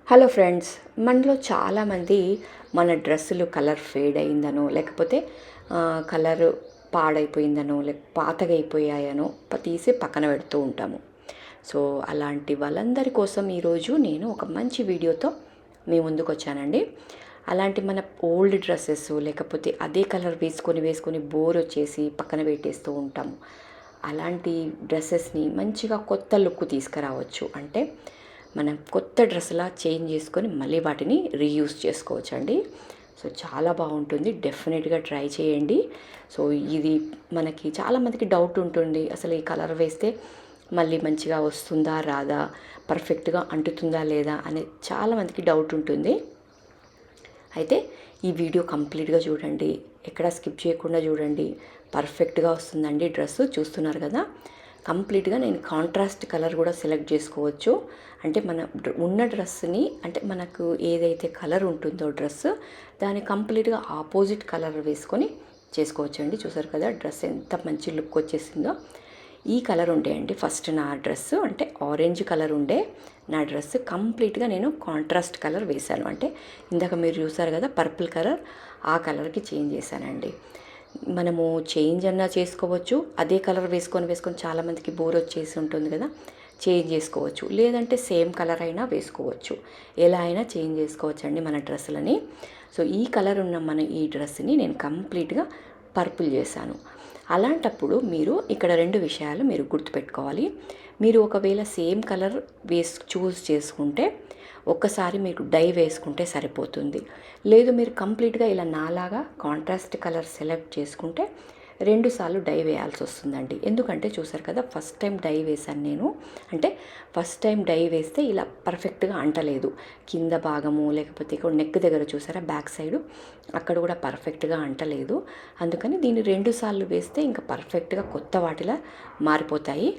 Hello friends, మనలో చాలామంది మన డ్రెస్సులు కలర్ ఫేడ్ అయిందనో, లేకపోతే కలర్ పాడైపోయిందనో, పాతగా అయిపోయాయనో తీసి పక్కన పెడుతూ ఉంటాము. సో అలాంటి వాళ్ళందరి కోసం ఈరోజు నేను ఒక మంచి వీడియోతో మీ ముందుకు వచ్చానండి. అలాంటి మన ఓల్డ్ డ్రెస్సెస్ లేకపోతే అదే కలర్ వేసుకొని బోర్ వచ్చేసి పక్కన పెట్టేస్తూ ఉంటాము. అలాంటి డ్రెస్సెస్ని మంచిగా కొత్త లుక్ తీసుకురావచ్చు. అంటే మనం కొత్త డ్రెస్లా చేంజ్ చేసుకొని మళ్ళీ వాటిని రీయూజ్ చేసుకోవచ్చు అండి. సో చాలా బాగుంటుంది, డెఫినెట్గా ట్రై చేయండి. సో ఇది మనకి చాలామందికి డౌట్ ఉంటుంది, అసలు ఈ కలర్ వేస్తే మళ్ళీ మంచిగా వస్తుందా రాదా, పర్ఫెక్ట్గా అంటుతుందా లేదా అనే చాలామందికి డౌట్ ఉంటుంది. అయితే ఈ వీడియో కంప్లీట్గా చూడండి, ఎక్కడ స్కిప్ చేయకుండా చూడండి. పర్ఫెక్ట్గా వస్తుందండి డ్రెస్సు, చూస్తున్నారు కదా. కంప్లీట్గా నేను కాంట్రాస్ట్ కలర్ కూడా సెలెక్ట్ చేసుకోవచ్చు. అంటే మన ఉన్న డ్రెస్ని, అంటే మనకు ఏదైతే కలర్ ఉంటుందో డ్రెస్, దాన్ని కంప్లీట్గా ఆపోజిట్ కలర్ వేసుకొని చేసుకోవచ్చు అండి. చూసారు కదా డ్రెస్ ఎంత మంచి లుక్ వచ్చేసిందో. ఈ కలర్ ఉండే అండి ఫస్ట్ నా డ్రెస్, అంటే ఆరెంజ్ కలర్ ఉండే నా డ్రెస్ కంప్లీట్గా నేను కాంట్రాస్ట్ కలర్ వేశాను. అంటే ఇందాక మీరు చూసారు కదా పర్పుల్ కలర్, ఆ కలర్కి చేంజ్ చేశానండి. మనము చేంజ్ అన్నా చేసుకోవచ్చు, అదే కలర్ వేసుకొని చాలామందికి బోర్ వచ్చేసి ఉంటుంది కదా, చేంజ్ చేసుకోవచ్చు. లేదంటే సేమ్ కలర్ అయినా వేసుకోవచ్చు, ఎలా అయినా చేంజ్ చేసుకోవచ్చు అండి మన డ్రెస్సులని. సో ఈ కలర్ ఉన్న మన ఈ డ్రెస్ని నేను కంప్లీట్గా పర్పుల్ చేశాను. అలాంటప్పుడు మీరు ఇక్కడ రెండు విషయాలు మీరు గుర్తుపెట్టుకోవాలి. మీరు ఒకవేళ సేమ్ కలర్ చూస్ చేసుకుంటే ఒక్కసారి మీకు డై వేసుకుంటే సరిపోతుంది. లేదు మీరు కంప్లీట్గా ఇలా నాలాగా కాంట్రాస్ట్ కలర్ సెలెక్ట్ చేసుకుంటే 2 సార్లు డై వేయాల్సి వస్తుందండి. ఎందుకంటే చూసారు కదా ఫస్ట్ టైం డై వేశాను నేను. అంటే ఫస్ట్ టైం డై వేస్తే ఇలా పర్ఫెక్ట్గా అంటలేదు, కింద భాగము లేకపోతే ఇక్కడ నెక్ దగ్గర చూసారా బ్యాక్ సైడు, అక్కడ కూడా పర్ఫెక్ట్గా అంటలేదు. అందుకని దీన్ని 2 సార్లు వేస్తే ఇంకా పర్ఫెక్ట్గా కొత్త వాటిలా మారిపోతాయి.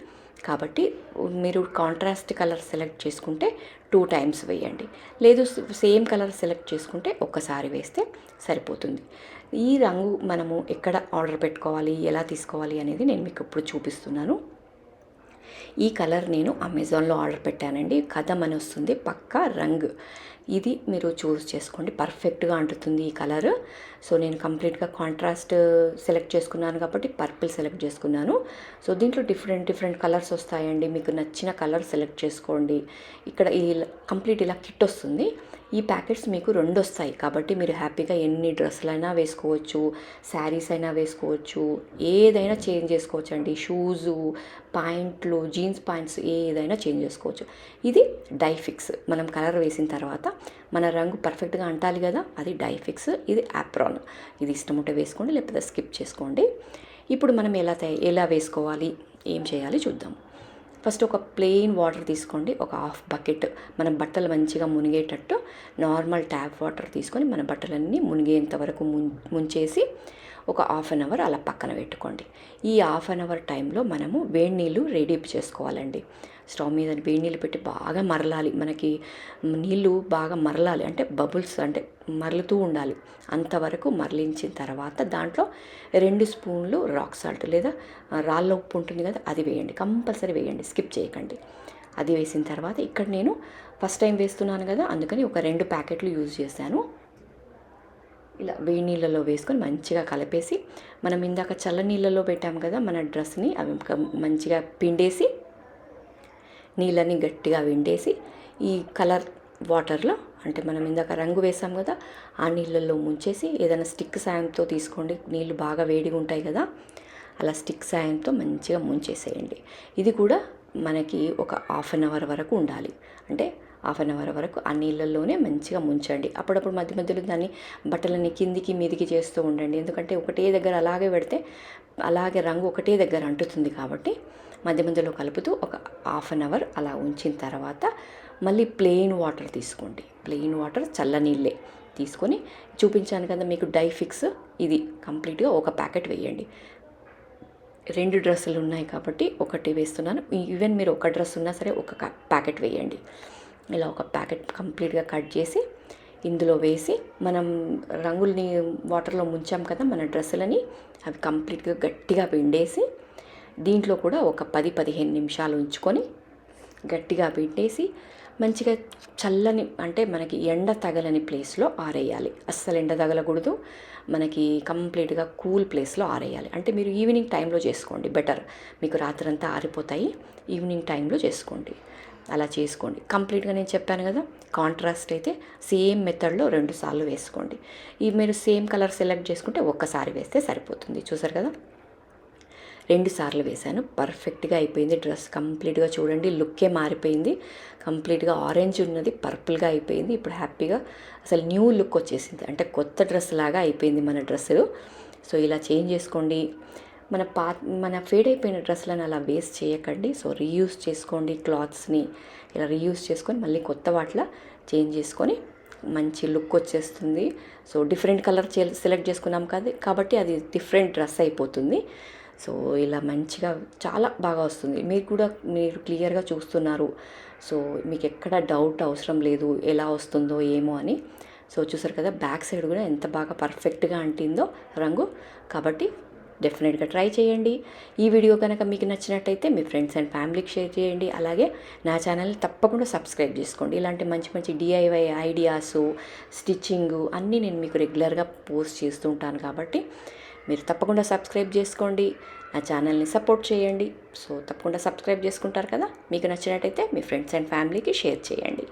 కాబట్టి మీరు కాంట్రాస్ట్ కలర్ సెలెక్ట్ చేసుకుంటే 2 టైమ్స్ వేయండి. లేదు సేమ్ కలర్ సెలెక్ట్ చేసుకుంటే ఒక్కసారి వేస్తే సరిపోతుంది. ఈ రంగు మనము ఎక్కడ ఆర్డర్ పెట్టుకోవాలి, ఎలా తీసుకోవాలి అనేది నేను మీకు ఇప్పుడు చూపిస్తున్నాను. ఈ కలర్ నేను అమెజాన్లో ఆర్డర్ పెట్టానండి. కథం అని వస్తుంది, పక్కా రంగు. ఇది మీరు చూస్ చేసుకోండి, పర్ఫెక్ట్గా అంటుతుంది ఈ కలర్. సో నేను కంప్లీట్గా కాంట్రాస్ట్ సెలెక్ట్ చేసుకున్నాను కాబట్టి పర్పుల్ సెలెక్ట్ చేసుకున్నాను. సో దీంట్లో డిఫరెంట్ కలర్స్ వస్తాయండి, మీకు నచ్చిన కలర్ సెలెక్ట్ చేసుకోండి. ఇక్కడ ఈ కంప్లీట్ ఇలా కిట్ వస్తుంది. ఈ ప్యాకెట్స్ మీకు 2 వస్తాయి కాబట్టి మీరు హ్యాపీగా ఎన్ని డ్రెస్సులైనా వేసుకోవచ్చు, శారీస్ అయినా వేసుకోవచ్చు, ఏదైనా చేంజ్ చేసుకోవచ్చు అండి. షూజు, ప్యాంట్లు, జీన్స్ ప్యాంట్స్ ఏదైనా చేంజ్ చేసుకోవచ్చు. ఇది డై ఫిక్స్. మనం కలర్ వేసిన తర్వాత మన రంగు పర్ఫెక్ట్గా అంటాలి కదా, అది డై ఫిక్స్. ఇది యాప్రాన్. ఇది ఇష్టం ఉంటే వేసుకోండి, లేకపోతే స్కిప్ చేసుకోండి. ఇప్పుడు మనం ఎలా వేసుకోవాలి, ఏం చేయాలి చూద్దాం. ఫస్ట్ ఒక ప్లెయిన్ వాటర్ తీసుకోండి, ఒక హాఫ్ బకెట్. మన బట్టలు మంచిగా మునిగేటట్టు నార్మల్ ట్యాప్ వాటర్ తీసుకొని మన బట్టలన్నీ మునిగేంత వరకు ముంచేసి ఒక హాఫ్ అన్ అవర్ అలా పక్కన పెట్టుకోండి. ఈ హాఫ్ అన్ అవర్ టైంలో మనము వేడి నీళ్ళు రెడీ చేసుకోవాలండి. స్టవ్ మీద వేడి నీళ్ళు పెట్టి బాగా మరలాలి, మనకి నీళ్ళు బాగా మరలాలి, అంటే బబుల్స్ అంటే మరలుతూ ఉండాలి. అంతవరకు మరలించిన తర్వాత దాంట్లో 2 స్పూన్లు రాక్ సాల్ట్ లేదా రాళ్ళ ఉప్పు ఉంటుంది కదా, అది వేయండి, కంపల్సరీ వేయండి, స్కిప్ చేయకండి. అది వేసిన తర్వాత ఇక్కడ నేను ఫస్ట్ టైం వేస్తున్నాను కదా, అందుకని ఒక 2 ప్యాకెట్లు యూజ్ చేశాను. ఇలా వేడి నీళ్ళలో వేసుకొని మంచిగా కలిపేసి, మనం ఇందాక చల్ల నీళ్ళలో పెట్టాం కదా మన డ్రెస్ని, అవి మంచిగా పిండేసి, నీళ్ళని గట్టిగా విండేసి ఈ కలర్ వాటర్లో, అంటే మనం ఇందాక రంగు వేసాం కదా ఆ నీళ్ళల్లో ముంచేసి, ఏదైనా స్టిక్ సాయంతో తీసుకోండి, నీళ్ళు బాగా వేడిగా ఉంటాయి కదా, అలా స్టిక్ సాయంతో మంచిగా ముంచేసేయండి. ఇది కూడా మనకి ఒక హాఫ్ అన్ అవర్ వరకు ఉండాలి. అంటే హాఫ్ అన్ అవర్ వరకు ఆ నీళ్ళల్లోనే మంచిగా ముంచండి. అప్పుడప్పుడు మధ్యలో దాన్ని బట్టలని కిందికి మీదికి చేస్తూ ఉండండి, ఎందుకంటే ఒకటే దగ్గర అలాగే పెడితే అలాగే రంగు ఒకటే దగ్గర అంటుతుంది. కాబట్టి మధ్యలో కలుపుతూ ఒక హాఫ్ అన్ అవర్ అలా ఉంచిన తర్వాత మళ్ళీ ప్లెయిన్ వాటర్ తీసుకోండి. ప్లెయిన్ వాటర్ చల్లనీళ్ళే తీసుకొని, చూపించాను కదా మీకు డై ఫిక్స్, ఇది కంప్లీట్గా ఒక ప్యాకెట్ వేయండి. 2 డ్రెస్సులు ఉన్నాయి కాబట్టి ఒకటి వేస్తున్నాను. ఈవెన్ మీరు ఒక డ్రెస్ ఉన్నా సరే ఒక ప్యాకెట్ వేయండి. ఇలా ఒక ప్యాకెట్ కంప్లీట్గా కట్ చేసి ఇందులో వేసి, మనం రంగుల్ని వాటర్లో ముంచాం కదా మన డ్రెస్సులని, అవి కంప్లీట్గా గట్టిగా పిండేసి దీంట్లో కూడా ఒక 10-15 నిమిషాలు ఉంచుకొని గట్టిగా పిండేసి మంచిగా చల్లని అంటే మనకి ఎండ తగలని ప్లేస్లో ఆరేయాలి. అస్సలు ఎండ తగలకూడదు. మనకి కంప్లీట్గా కూల్ ప్లేస్లో ఆరేయాలి. అంటే మీరు ఈవినింగ్ టైంలో చేసుకోండి బెటర్. మీకు రాత్రంతా ఆరిపోతాయి. ఈవినింగ్ టైంలో చేసుకోండి. అలా చేసుకోండి. కంప్లీట్గా నేను చెప్పాను కదా, కాంట్రాస్ట్ అయితే సేమ్ మెథడ్లో 2 సార్లు వేసుకోండి. ఈ మీరు సేమ్ కలర్ సెలెక్ట్ చేసుకుంటే ఒక్కసారి వేస్తే సరిపోతుంది. చూసారు కదా, 2 సార్లు వేశాను. పర్ఫెక్ట్గా అయిపోయింది డ్రెస్. కంప్లీట్గా చూడండి, లుక్కే మారిపోయింది. కంప్లీట్గా ఆరెంజ్ ఉన్నది పర్పుల్గా అయిపోయింది. ఇప్పుడు హ్యాపీగా అసలు న్యూ లుక్ వచ్చేసింది. అంటే కొత్త డ్రెస్ లాగా అయిపోయింది మన డ్రెస్సు. సో ఇలా చేంజ్ చేసుకోండి. మన ఫేడ్ అయిపోయిన డ్రెస్లను అలా వేస్ట్ చేయకండి. సో రీయూస్ చేసుకోండి. క్లాత్స్ని ఇలా రీయూస్ చేసుకొని మళ్ళీ కొత్త వాటిలో చేంజ్ చేసుకొని మంచి లుక్ వచ్చేస్తుంది. సో డిఫరెంట్ కలర్ సెలెక్ట్ చేసుకున్నాం కాబట్టి అది డిఫరెంట్ డ్రెస్ అయిపోతుంది. సో ఇలా మంచిగా చాలా బాగా వస్తుంది. మీరు క్లియర్గా చూస్తున్నారు. సో మీకు ఎక్కడ డౌట్ అవసరం లేదు ఎలా వస్తుందో ఏమో అని. సో చూసారు కదా, బ్యాక్ సైడ్ కూడా ఎంత బాగా పర్ఫెక్ట్గా అంటిందో రంగు. కాబట్టి డెఫినెట్గా ట్రై చేయండి. ఈ వీడియో కనుక మీకు నచ్చినట్టయితే మీ ఫ్రెండ్స్ అండ్ ఫ్యామిలీకి షేర్ చేయండి. అలాగే నా ఛానల్ని తప్పకుండా సబ్స్క్రైబ్ చేసుకోండి. ఇలాంటి మంచి మంచి DIY ఐడియాస్, స్టిచ్చింగ్ అన్నీ నేను మీకు రెగ్యులర్గా పోస్ట్ చేస్తూ ఉంటాను. కాబట్టి మీరు తప్పకుండా సబ్స్క్రైబ్ చేసుకోండి. నా ఛానల్ని సపోర్ట్ చేయండి. సో తప్పకుండా సబ్స్క్రైబ్ చేసుకుంటారు కదా. మీకు నచ్చినట్టయితే మీ ఫ్రెండ్స్ అండ్ ఫ్యామిలీకి షేర్ చేయండి.